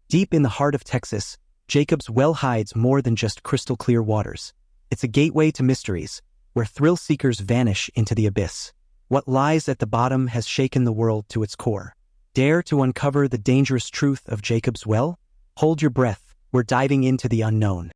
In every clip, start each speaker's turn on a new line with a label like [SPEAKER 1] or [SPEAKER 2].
[SPEAKER 1] Deep in the heart of Texas, Jacob's Well hides more than just crystal-clear waters. It's a gateway to mysteries, where thrill-seekers vanish into the abyss. What lies at the bottom has shaken the world to its core. Dare to uncover the dangerous truth of Jacob's Well? Hold your breath, we're diving into the unknown.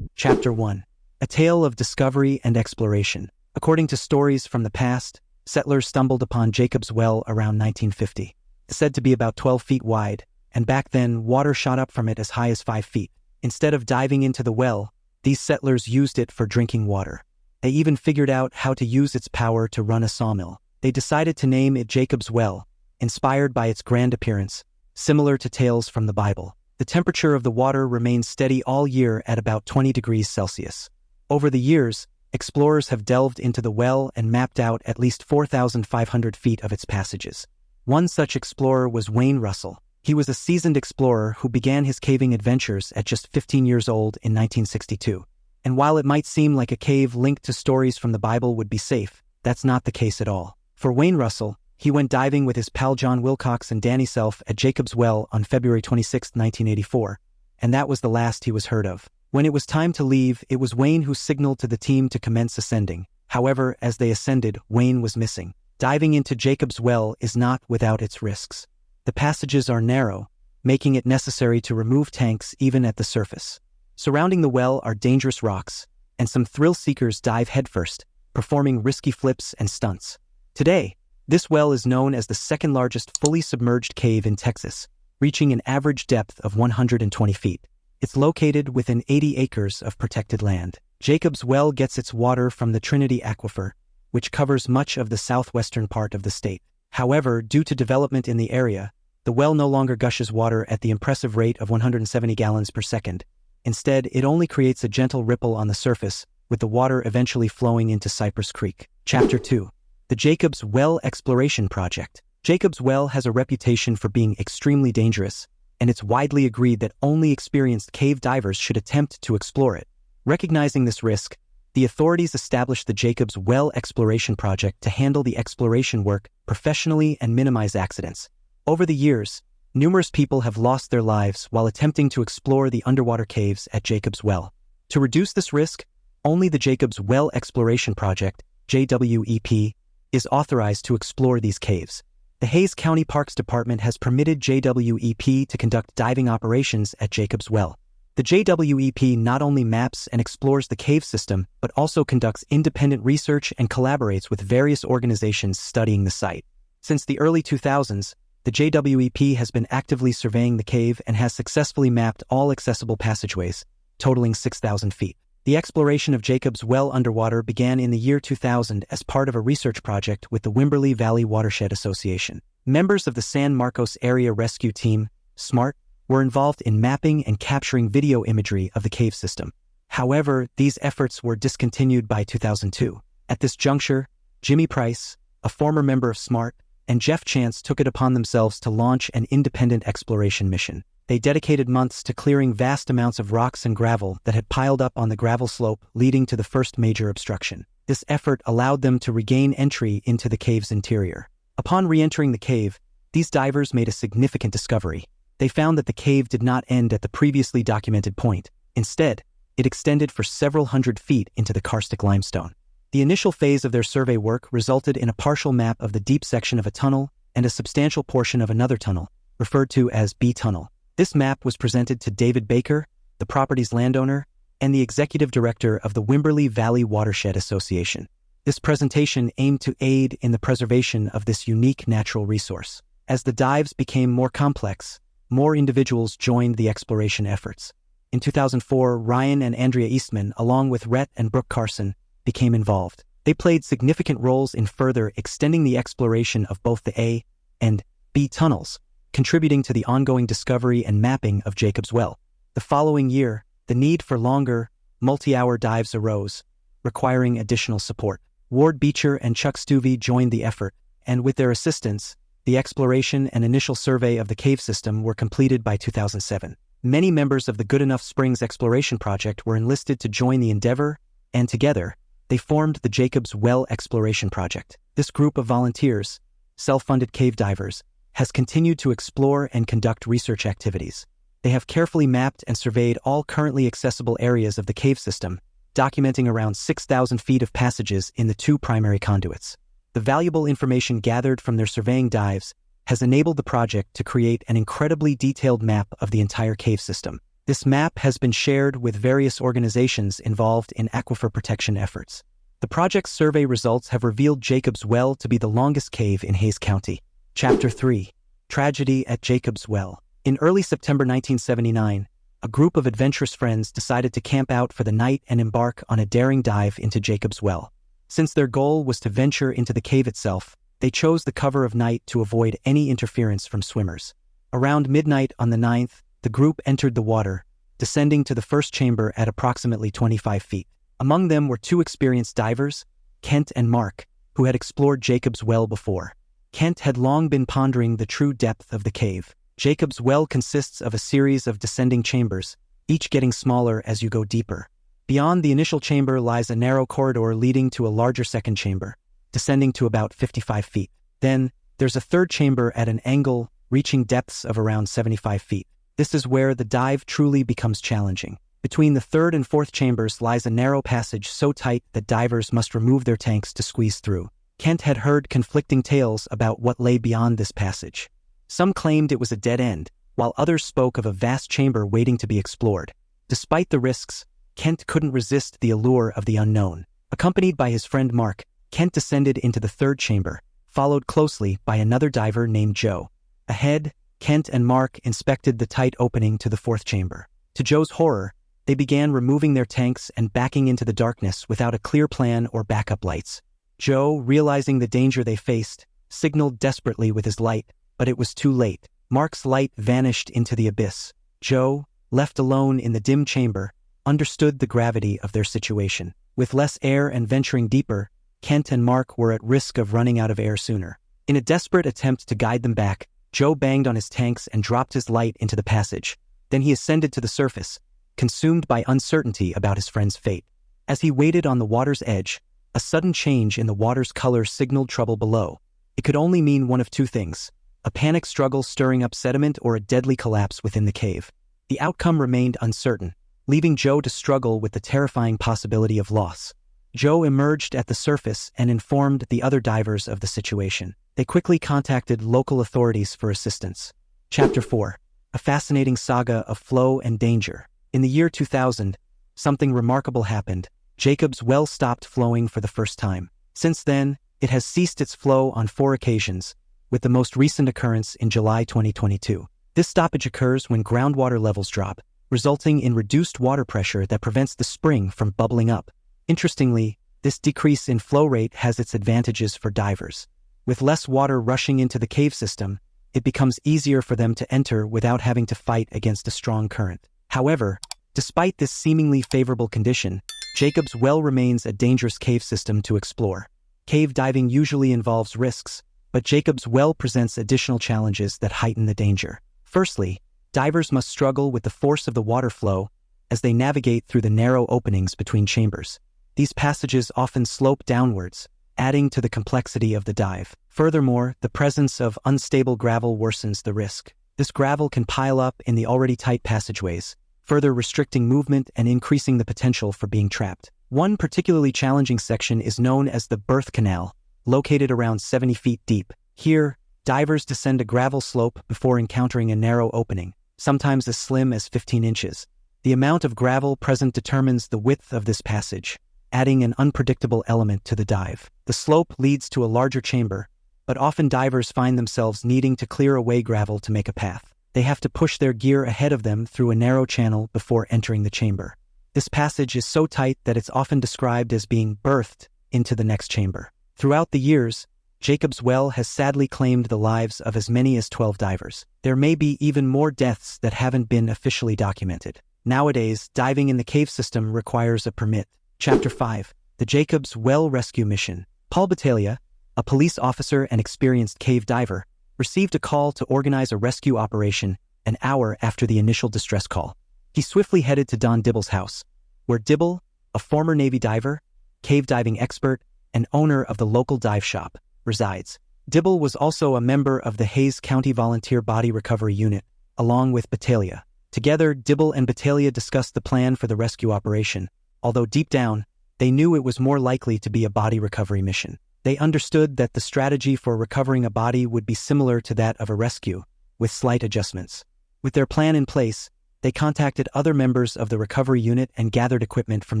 [SPEAKER 1] Chapter 1. A tale of discovery and exploration. According to stories from the past, settlers stumbled upon Jacob's Well around 1950. It's said to be about 12 feet wide, and back then water shot up from it as high as 5 feet. Instead of diving into the well, these settlers used it for drinking water. They even figured out how to use its power to run a sawmill. They decided to name it Jacob's Well, inspired by its grand appearance, similar to tales from the Bible. The temperature of the water remains steady all year at about 20 degrees Celsius. Over the years, explorers have delved into the well and mapped out at least 4,500 feet of its passages. One such explorer was Wayne Russell. He was a seasoned explorer who began his caving adventures at just 15 years old in 1962. And while it might seem like a cave linked to stories from the Bible would be safe, that's not the case at all. For Wayne Russell, he went diving with his pal John Wilcox and Danny Self at Jacob's Well on February 26, 1984, and that was the last he was heard of. When it was time to leave, it was Wayne who signaled to the team to commence ascending. However, as they ascended, Wayne was missing. Diving into Jacob's Well is not without its risks. The passages are narrow, making it necessary to remove tanks even at the surface. Surrounding the well are dangerous rocks, and some thrill-seekers dive headfirst, performing risky flips and stunts. Today, this well is known as the second-largest fully submerged cave in Texas, reaching an average depth of 120 feet. It's located within 80 acres of protected land. Jacob's Well gets its water from the Trinity Aquifer, which covers much of the southwestern part of the state. However, due to development in the area, the well no longer gushes water at the impressive rate of 170 gallons per second. Instead, it only creates a gentle ripple on the surface, with the water eventually flowing into Cypress Creek. Chapter 2. The Jacob's Well Exploration Project. Jacob's Well has a reputation for being extremely dangerous, and it's widely agreed that only experienced cave divers should attempt to explore it. Recognizing this risk, the authorities established the Jacob's Well Exploration Project to handle the exploration work professionally and minimize accidents. Over the years, numerous people have lost their lives while attempting to explore the underwater caves at Jacob's Well. To reduce this risk, only the Jacob's Well Exploration Project, JWEP, is authorized to explore these caves. The Hays County Parks Department has permitted JWEP to conduct diving operations at Jacob's Well. The JWEP not only maps and explores the cave system, but also conducts independent research and collaborates with various organizations studying the site. Since the early 2000s, the JWEP has been actively surveying the cave and has successfully mapped all accessible passageways, totaling 6,000 feet. The exploration of Jacob's Well underwater began in the year 2000 as part of a research project with the Wimberley Valley Watershed Association. Members of the San Marcos Area Rescue Team, SMART, were involved in mapping and capturing video imagery of the cave system. However, these efforts were discontinued by 2002. At this juncture, Jimmy Price, a former member of SMART, and Jeff Chance took it upon themselves to launch an independent exploration mission. They dedicated months to clearing vast amounts of rocks and gravel that had piled up on the gravel slope, leading to the first major obstruction. This effort allowed them to regain entry into the cave's interior. Upon re-entering the cave, these divers made a significant discovery. They found that the cave did not end at the previously documented point. Instead, it extended for several hundred feet into the karstic limestone. The initial phase of their survey work resulted in a partial map of the deep section of a tunnel and a substantial portion of another tunnel, referred to as B Tunnel. This map was presented to David Baker, the property's landowner, and the executive director of the Wimberley Valley Watershed Association. This presentation aimed to aid in the preservation of this unique natural resource. As the dives became more complex, more individuals joined the exploration efforts. In 2004, Ryan and Andrea Eastman, along with Rhett and Brooke Carson, became involved. They played significant roles in further extending the exploration of both the A and B tunnels, contributing to the ongoing discovery and mapping of Jacob's Well. The following year, the need for longer, multi-hour dives arose, requiring additional support. Ward Beecher and Chuck Stuvey joined the effort, and with their assistance, the exploration and initial survey of the cave system were completed by 2007. Many members of the Goodenough Springs Exploration Project were enlisted to join the endeavor, and together, they formed the Jacob's Well Exploration Project. This group of volunteers, self-funded cave divers, has continued to explore and conduct research activities. They have carefully mapped and surveyed all currently accessible areas of the cave system, documenting around 6,000 feet of passages in the 2 primary conduits. The valuable information gathered from their surveying dives has enabled the project to create an incredibly detailed map of the entire cave system. This map has been shared with various organizations involved in aquifer protection efforts. The project's survey results have revealed Jacob's Well to be the longest cave in Hays County. Chapter 3. Tragedy at Jacob's Well. In early September 1979, a group of adventurous friends decided to camp out for the night and embark on a daring dive into Jacob's Well. Since their goal was to venture into the cave itself, they chose the cover of night to avoid any interference from swimmers. Around midnight on the 9th, the group entered the water, descending to the first chamber at approximately 25 feet. Among them were 2 experienced divers, Kent and Mark, who had explored Jacob's Well before. Kent had long been pondering the true depth of the cave. Jacob's Well consists of a series of descending chambers, each getting smaller as you go deeper. Beyond the initial chamber lies a narrow corridor leading to a larger second chamber, descending to about 55 feet. Then, there's a third chamber at an angle, reaching depths of around 75 feet. This is where the dive truly becomes challenging. Between the third and fourth chambers lies a narrow passage so tight that divers must remove their tanks to squeeze through. Kent had heard conflicting tales about what lay beyond this passage. Some claimed it was a dead end, while others spoke of a vast chamber waiting to be explored. Despite the risks, Kent couldn't resist the allure of the unknown. Accompanied by his friend Mark, Kent descended into the third chamber, followed closely by another diver named Joe. Ahead, Kent and Mark inspected the tight opening to the fourth chamber. To Joe's horror, they began removing their tanks and backing into the darkness without a clear plan or backup lights. Joe, realizing the danger they faced, signaled desperately with his light, but it was too late. Mark's light vanished into the abyss. Joe, left alone in the dim chamber, understood the gravity of their situation. With less air and venturing deeper, Kent and Mark were at risk of running out of air sooner. In a desperate attempt to guide them back, Joe banged on his tanks and dropped his light into the passage. Then he ascended to the surface, consumed by uncertainty about his friend's fate. As he waited on the water's edge, a sudden change in the water's color signaled trouble below. It could only mean one of 2 things: a panic struggle stirring up sediment or a deadly collapse within the cave. The outcome remained uncertain, leaving Joe to struggle with the terrifying possibility of loss. Joe emerged at the surface and informed the other divers of the situation. They quickly contacted local authorities for assistance. Chapter 4. A fascinating saga of flow and danger. In the year 2000, something remarkable happened. Jacob's Well stopped flowing for the first time. Since then, it has ceased its flow on 4 occasions, with the most recent occurrence in July 2022. This stoppage occurs when groundwater levels drop, resulting in reduced water pressure that prevents the spring from bubbling up. Interestingly, this decrease in flow rate has its advantages for divers. With less water rushing into the cave system, it becomes easier for them to enter without having to fight against a strong current. However, despite this seemingly favorable condition, Jacob's Well remains a dangerous cave system to explore. Cave diving usually involves risks, but Jacob's Well presents additional challenges that heighten the danger. Firstly, divers must struggle with the force of the water flow as they navigate through the narrow openings between chambers. These passages often slope downwards, adding to the complexity of the dive. Furthermore, the presence of unstable gravel worsens the risk. This gravel can pile up in the already tight passageways, further restricting movement and increasing the potential for being trapped. One particularly challenging section is known as the birth canal, located around 70 feet deep. Here, divers descend a gravel slope before encountering a narrow opening, sometimes as slim as 15 inches. The amount of gravel present determines the width of this passage, adding an unpredictable element to the dive. The slope leads to a larger chamber, but often divers find themselves needing to clear away gravel to make a path. They have to push their gear ahead of them through a narrow channel before entering the chamber. This passage is so tight that it's often described as being birthed into the next chamber. Throughout the years, Jacob's Well has sadly claimed the lives of as many as 12 divers. There may be even more deaths that haven't been officially documented. Nowadays, diving in the cave system requires a permit. Chapter 5. The Jacob's Well Rescue Mission. Paul Battaglia, a police officer and experienced cave diver, received a call to organize a rescue operation an hour after the initial distress call. He swiftly headed to Don Dibble's house, where Dibble, a former Navy diver, cave diving expert, and owner of the local dive shop, resides. Dibble was also a member of the Hayes County Volunteer Body Recovery Unit, along with Battaglia. Together, Dibble and Battaglia discussed the plan for the rescue operation, although deep down, they knew it was more likely to be a body recovery mission. They understood that the strategy for recovering a body would be similar to that of a rescue, with slight adjustments. With their plan in place, they contacted other members of the recovery unit and gathered equipment from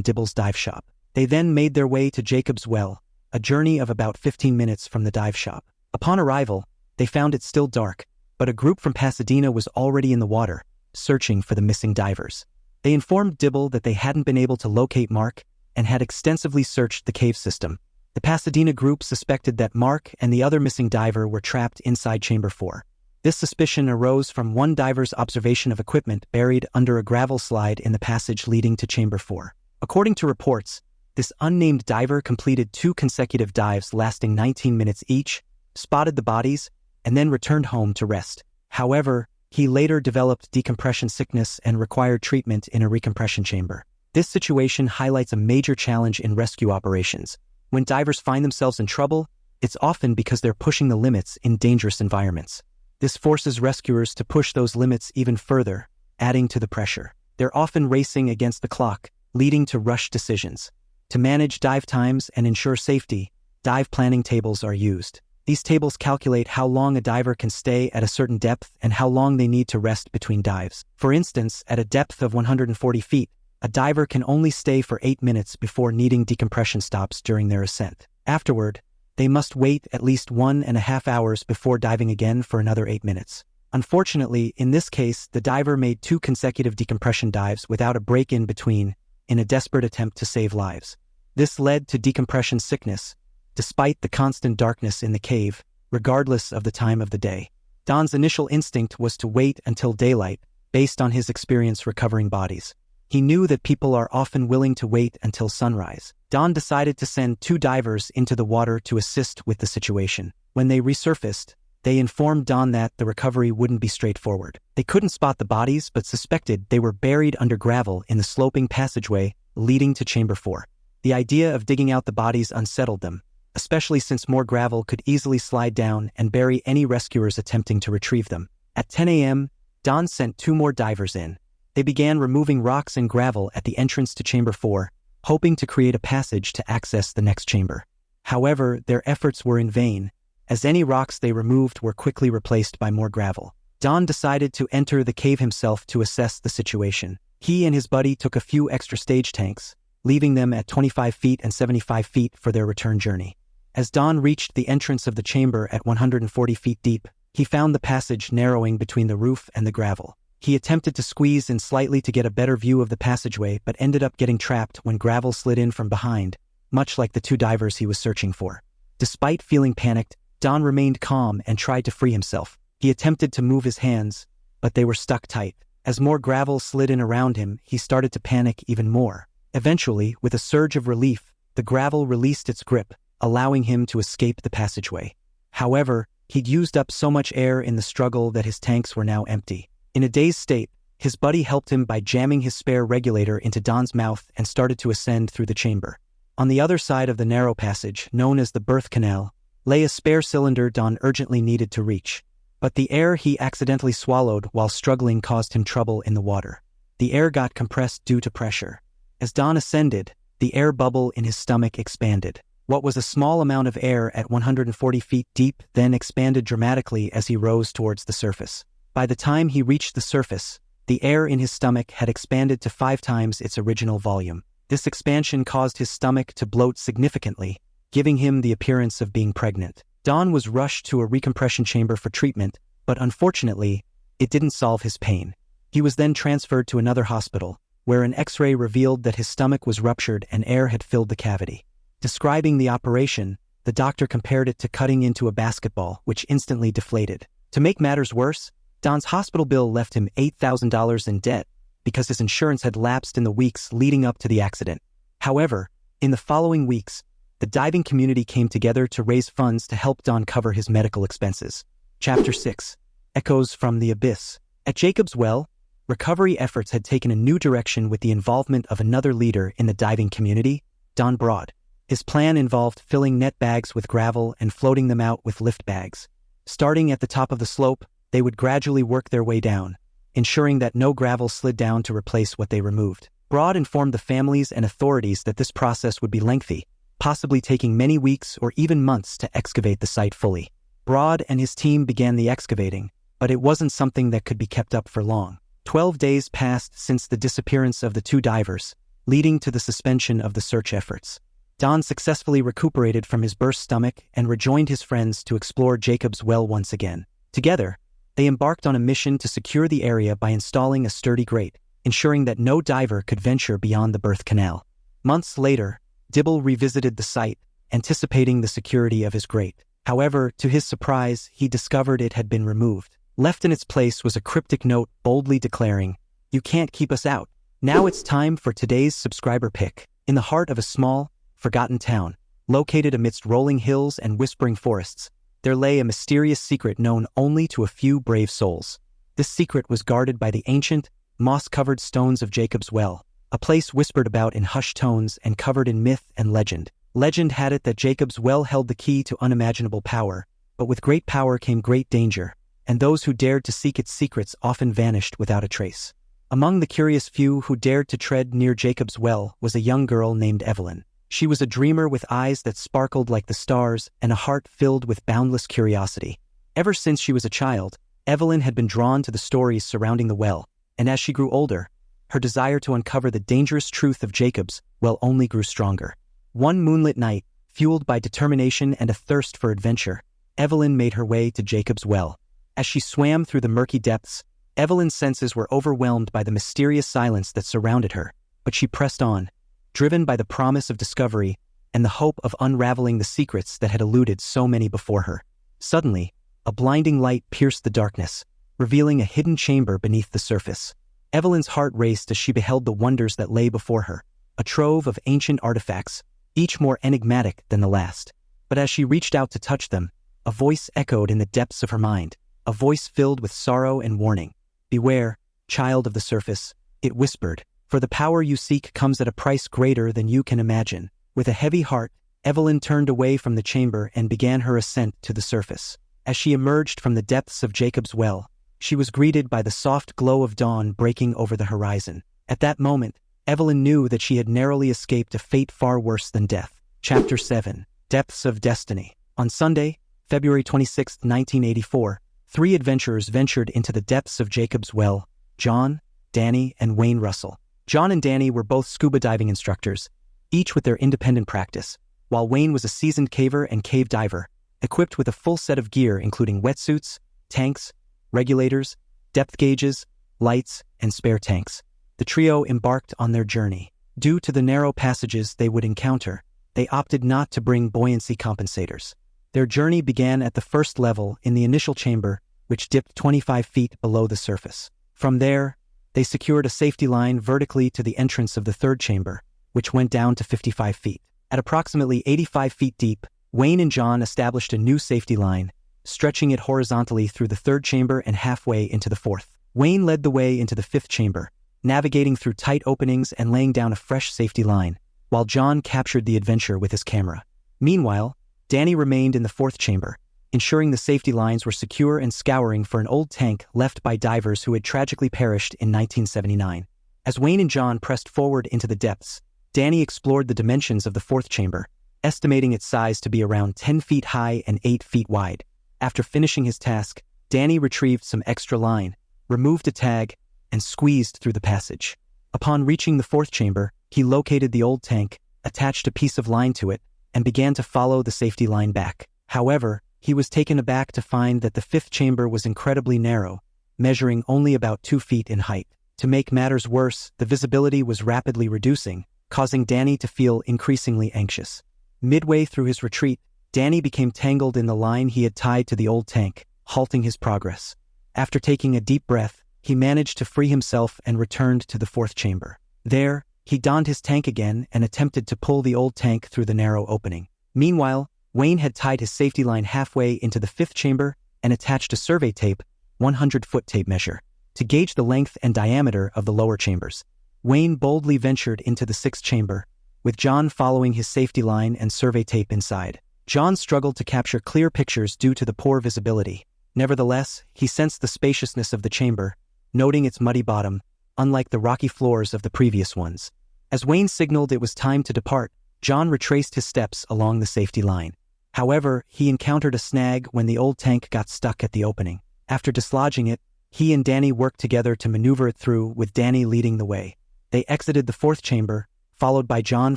[SPEAKER 1] Dibble's dive shop. They then made their way to Jacob's Well, a journey of about 15 minutes from the dive shop. Upon arrival, they found it still dark, but a group from Pasadena was already in the water, searching for the missing divers. They informed Dibble that they hadn't been able to locate Mark and had extensively searched the cave system. The Pasadena group suspected that Mark and the other missing diver were trapped inside Chamber 4. This suspicion arose from one diver's observation of equipment buried under a gravel slide in the passage leading to Chamber 4. According to reports, this unnamed diver completed 2 consecutive dives lasting 19 minutes each, spotted the bodies, and then returned home to rest. However, he later developed decompression sickness and required treatment in a recompression chamber. This situation highlights a major challenge in rescue operations. When divers find themselves in trouble, it's often because they're pushing the limits in dangerous environments. This forces rescuers to push those limits even further, adding to the pressure. They're often racing against the clock, leading to rushed decisions. To manage dive times and ensure safety, dive planning tables are used. These tables calculate how long a diver can stay at a certain depth and how long they need to rest between dives. For instance, at a depth of 140 feet, a diver can only stay for 8 minutes before needing decompression stops during their ascent. Afterward, they must wait at least 1.5 hours before diving again for another 8 minutes. Unfortunately, in this case, the diver made 2 consecutive decompression dives without a break in between, in a desperate attempt to save lives. This led to decompression sickness, despite the constant darkness in the cave, regardless of the time of the day. Don's initial instinct was to wait until daylight, based on his experience recovering bodies. He knew that people are often willing to wait until sunrise. Don decided to send 2 divers into the water to assist with the situation. When they resurfaced, they informed Don that the recovery wouldn't be straightforward. They couldn't spot the bodies but suspected they were buried under gravel in the sloping passageway leading to Chamber 4. The idea of digging out the bodies unsettled them, especially since more gravel could easily slide down and bury any rescuers attempting to retrieve them. At 10 a.m., Don sent 2 more divers in. They began removing rocks and gravel at the entrance to Chamber 4, hoping to create a passage to access the next chamber. However, their efforts were in vain, as any rocks they removed were quickly replaced by more gravel. Don decided to enter the cave himself to assess the situation. He and his buddy took a few extra stage tanks, leaving them at 25 feet and 75 feet for their return journey. As Don reached the entrance of the chamber at 140 feet deep, he found the passage narrowing between the roof and the gravel. He attempted to squeeze in slightly to get a better view of the passageway but ended up getting trapped when gravel slid in from behind, much like the 2 divers he was searching for. Despite feeling panicked, Don remained calm and tried to free himself. He attempted to move his hands, but they were stuck tight. As more gravel slid in around him, he started to panic even more. Eventually, with a surge of relief, the gravel released its grip, allowing him to escape the passageway. However, he'd used up so much air in the struggle that his tanks were now empty. In a dazed state, his buddy helped him by jamming his spare regulator into Don's mouth and started to ascend through the chamber. On the other side of the narrow passage, known as the birth canal, lay a spare cylinder Don urgently needed to reach. But the air he accidentally swallowed while struggling caused him trouble in the water. The air got compressed due to pressure. As Don ascended, the air bubble in his stomach expanded. What was a small amount of air at 140 feet deep then expanded dramatically as he rose towards the surface. By the time he reached the surface, the air in his stomach had expanded to 5 times its original volume. This expansion caused his stomach to bloat significantly, giving him the appearance of being pregnant. Don was rushed to a recompression chamber for treatment, but unfortunately, it didn't solve his pain. He was then transferred to another hospital, where an X-ray revealed that his stomach was ruptured and air had filled the cavity. Describing the operation, the doctor compared it to cutting into a basketball, which instantly deflated. To make matters worse, Don's hospital bill left him $8,000 in debt because his insurance had lapsed in the weeks leading up to the accident. However, in the following weeks, the diving community came together to raise funds to help Don cover his medical expenses. Chapter 6. Echoes from the Abyss. At Jacob's Well, recovery efforts had taken a new direction with the involvement of another leader in the diving community, Don Broad. His plan involved filling net bags with gravel and floating them out with lift bags. Starting at the top of the slope, they would gradually work their way down, ensuring that no gravel slid down to replace what they removed. Broad informed the families and authorities that this process would be lengthy, possibly taking many weeks or even months to excavate the site fully. Broad and his team began the excavating, but it wasn't something that could be kept up for long. 12 days passed since the disappearance of the two divers, leading to the suspension of the search efforts. Don successfully recuperated from his burst stomach and rejoined his friends to explore Jacob's well once again. Together, they embarked on a mission to secure the area by installing a sturdy grate, ensuring that no diver could venture beyond the birth canal. Months later, Dibble revisited the site, anticipating the security of his grate. However, to his surprise, he discovered it had been removed. Left in its place was a cryptic note boldly declaring, "You can't keep us out." Now it's time for today's subscriber pick. In the heart of a small, forgotten town, located amidst rolling hills and whispering forests, there lay a mysterious secret known only to a few brave souls. This secret was guarded by the ancient, moss-covered stones of Jacob's Well, a place whispered about in hushed tones and covered in myth and legend. Legend had it that Jacob's Well held the key to unimaginable power, but with great power came great danger, and those who dared to seek its secrets often vanished without a trace. Among the curious few who dared to tread near Jacob's Well was a young girl named Evelyn. She was a dreamer with eyes that sparkled like the stars and a heart filled with boundless curiosity. Ever since she was a child, Evelyn had been drawn to the stories surrounding the well, and as she grew older, her desire to uncover the dangerous truth of Jacob's Well only grew stronger. One moonlit night, fueled by determination and a thirst for adventure, Evelyn made her way to Jacob's Well. As she swam through the murky depths, Evelyn's senses were overwhelmed by the mysterious silence that surrounded her, but she pressed on, driven by the promise of discovery and the hope of unraveling the secrets that had eluded so many before her. Suddenly, a blinding light pierced the darkness, revealing a hidden chamber beneath the surface. Evelyn's heart raced as she beheld the wonders that lay before her, a trove of ancient artifacts, each more enigmatic than the last. But as she reached out to touch them, a voice echoed in the depths of her mind, a voice filled with sorrow and warning. "Beware, child of the surface," it whispered, "for the power you seek comes at a price greater than you can imagine." With a heavy heart, Evelyn turned away from the chamber and began her ascent to the surface. As she emerged from the depths of Jacob's Well, she was greeted by the soft glow of dawn breaking over the horizon. At that moment, Evelyn knew that she had narrowly escaped a fate far worse than death. Chapter 7. Depths of Destiny. On Sunday, February 26, 1984, 3 adventurers ventured into the depths of Jacob's Well: John, Danny, and Wayne Russell. John and Danny were both scuba diving instructors, each with their independent practice, while Wayne was a seasoned caver and cave diver, equipped with a full set of gear including wetsuits, tanks, regulators, depth gauges, lights, and spare tanks. The trio embarked on their journey. Due to the narrow passages they would encounter, they opted not to bring buoyancy compensators. Their journey began at the first level in the initial chamber, which dipped 25 feet below the surface. From there, they secured a safety line vertically to the entrance of the third chamber, which went down to 55 feet. At approximately 85 feet deep, Wayne and John established a new safety line, stretching it horizontally through the third chamber and halfway into the fourth. Wayne led the way into the fifth chamber, navigating through tight openings and laying down a fresh safety line, while John captured the adventure with his camera. Meanwhile, Danny remained in the fourth chamber, ensuring the safety lines were secure and scouring for an old tank left by divers who had tragically perished in 1979. As Wayne and John pressed forward into the depths, Danny explored the dimensions of the fourth chamber, estimating its size to be around 10 feet high and 8 feet wide. After finishing his task, Danny retrieved some extra line, removed a tag, and squeezed through the passage. Upon reaching the fourth chamber, he located the old tank, attached a piece of line to it, and began to follow the safety line back. However, he was taken aback to find that the fifth chamber was incredibly narrow, measuring only about 2 feet in height. To make matters worse, the visibility was rapidly reducing, causing Danny to feel increasingly anxious. Midway through his retreat, Danny became tangled in the line he had tied to the old tank, halting his progress. After taking a deep breath, he managed to free himself and returned to the fourth chamber. There, he donned his tank again and attempted to pull the old tank through the narrow opening. Meanwhile, Wayne had tied his safety line halfway into the fifth chamber and attached a survey tape, 100-foot tape measure, to gauge the length and diameter of the lower chambers. Wayne boldly ventured into the sixth chamber, with John following his safety line and survey tape inside. John struggled to capture clear pictures due to the poor visibility. Nevertheless, he sensed the spaciousness of the chamber, noting its muddy bottom, unlike the rocky floors of the previous ones. As Wayne signaled it was time to depart, John retraced his steps along the safety line. However, he encountered a snag when the old tank got stuck at the opening. After dislodging it, he and Danny worked together to maneuver it through, with Danny leading the way. They exited the fourth chamber, followed by John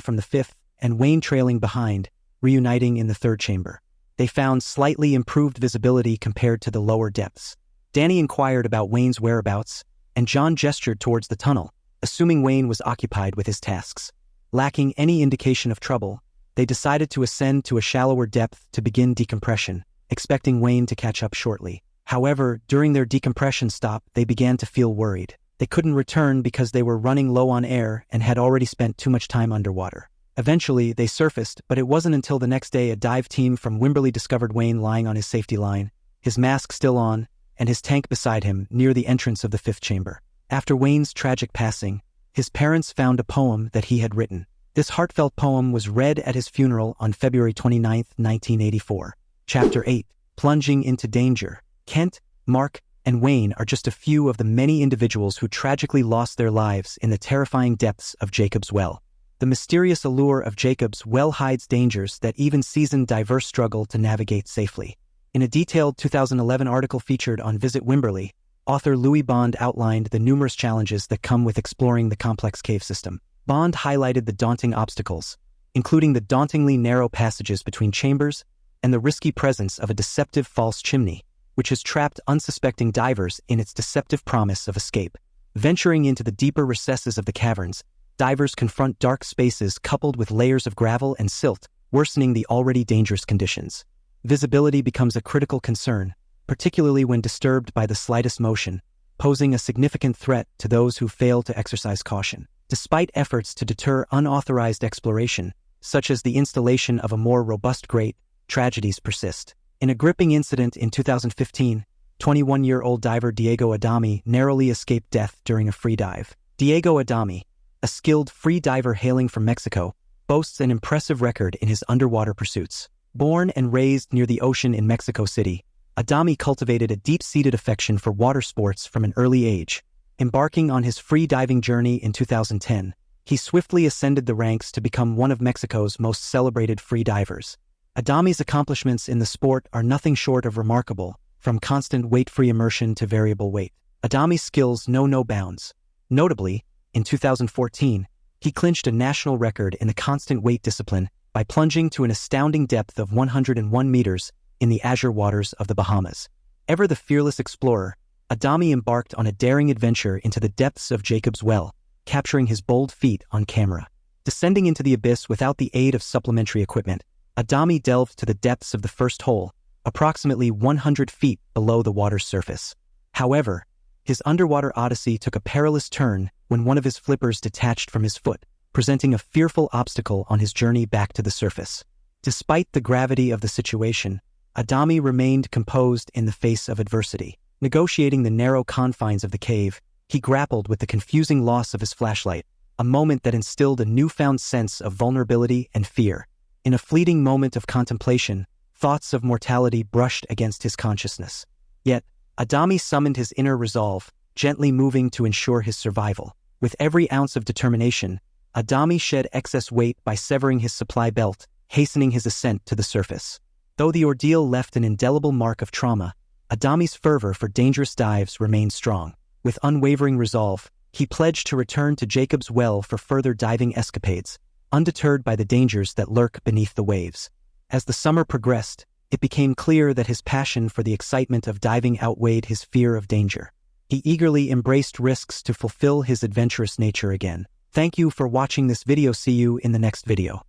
[SPEAKER 1] from the fifth, and Wayne trailing behind, reuniting in the third chamber. They found slightly improved visibility compared to the lower depths. Danny inquired about Wayne's whereabouts, and John gestured towards the tunnel, assuming Wayne was occupied with his tasks. Lacking any indication of trouble, they decided to ascend to a shallower depth to begin decompression, expecting Wayne to catch up shortly. However, during their decompression stop, they began to feel worried. They couldn't return because they were running low on air and had already spent too much time underwater. Eventually, they surfaced, but it wasn't until the next day a dive team from Wimberley discovered Wayne lying on his safety line, his mask still on, and his tank beside him near the entrance of the fifth chamber. After Wayne's tragic passing, his parents found a poem that he had written. This heartfelt poem was read at his funeral on February 29, 1984. Chapter 8. Plunging into Danger. Kent, Mark, and Wayne are just a few of the many individuals who tragically lost their lives in the terrifying depths of Jacob's Well. The mysterious allure of Jacob's Well hides dangers that even seasoned divers struggle to navigate safely. In a detailed 2011 article featured on Visit Wimberley, author Louis Bond outlined the numerous challenges that come with exploring the complex cave system. Bond highlighted the daunting obstacles, including the dauntingly narrow passages between chambers and the risky presence of a deceptive false chimney, which has trapped unsuspecting divers in its deceptive promise of escape. Venturing into the deeper recesses of the caverns, divers confront dark spaces coupled with layers of gravel and silt, worsening the already dangerous conditions. Visibility becomes a critical concern, particularly when disturbed by the slightest motion, posing a significant threat to those who fail to exercise caution. Despite efforts to deter unauthorized exploration, such as the installation of a more robust grate, tragedies persist. In a gripping incident in 2015, 21-year-old diver Diego Adami narrowly escaped death during a free dive. Diego Adami, a skilled free diver hailing from Mexico, boasts an impressive record in his underwater pursuits. Born and raised near the ocean in Mexico City, Adami cultivated a deep-seated affection for water sports from an early age. Embarking on his free diving journey in 2010, he swiftly ascended the ranks to become one of Mexico's most celebrated free divers. Adami's accomplishments in the sport are nothing short of remarkable, from constant weight-free immersion to variable weight. Adami's skills know no bounds. Notably, in 2014, he clinched a national record in the constant weight discipline by plunging to an astounding depth of 101 meters in the azure waters of the Bahamas. Ever the fearless explorer, Adami embarked on a daring adventure into the depths of Jacob's Well, capturing his bold feat on camera. Descending into the abyss without the aid of supplementary equipment, Adami delved to the depths of the first hole, approximately 100 feet below the water's surface. However, his underwater odyssey took a perilous turn when one of his flippers detached from his foot, presenting a fearful obstacle on his journey back to the surface. Despite the gravity of the situation, Adami remained composed in the face of adversity. Negotiating the narrow confines of the cave, he grappled with the confusing loss of his flashlight, a moment that instilled a newfound sense of vulnerability and fear. In a fleeting moment of contemplation, thoughts of mortality brushed against his consciousness. Yet, Adami summoned his inner resolve, gently moving to ensure his survival. With every ounce of determination, Adami shed excess weight by severing his supply belt, hastening his ascent to the surface. Though the ordeal left an indelible mark of trauma, Adami's fervor for dangerous dives remained strong. With unwavering resolve, he pledged to return to Jacob's Well for further diving escapades, undeterred by the dangers that lurk beneath the waves. As the summer progressed, it became clear that his passion for the excitement of diving outweighed his fear of danger. He eagerly embraced risks to fulfill his adventurous nature again. Thank you for watching this video. See you in the next video.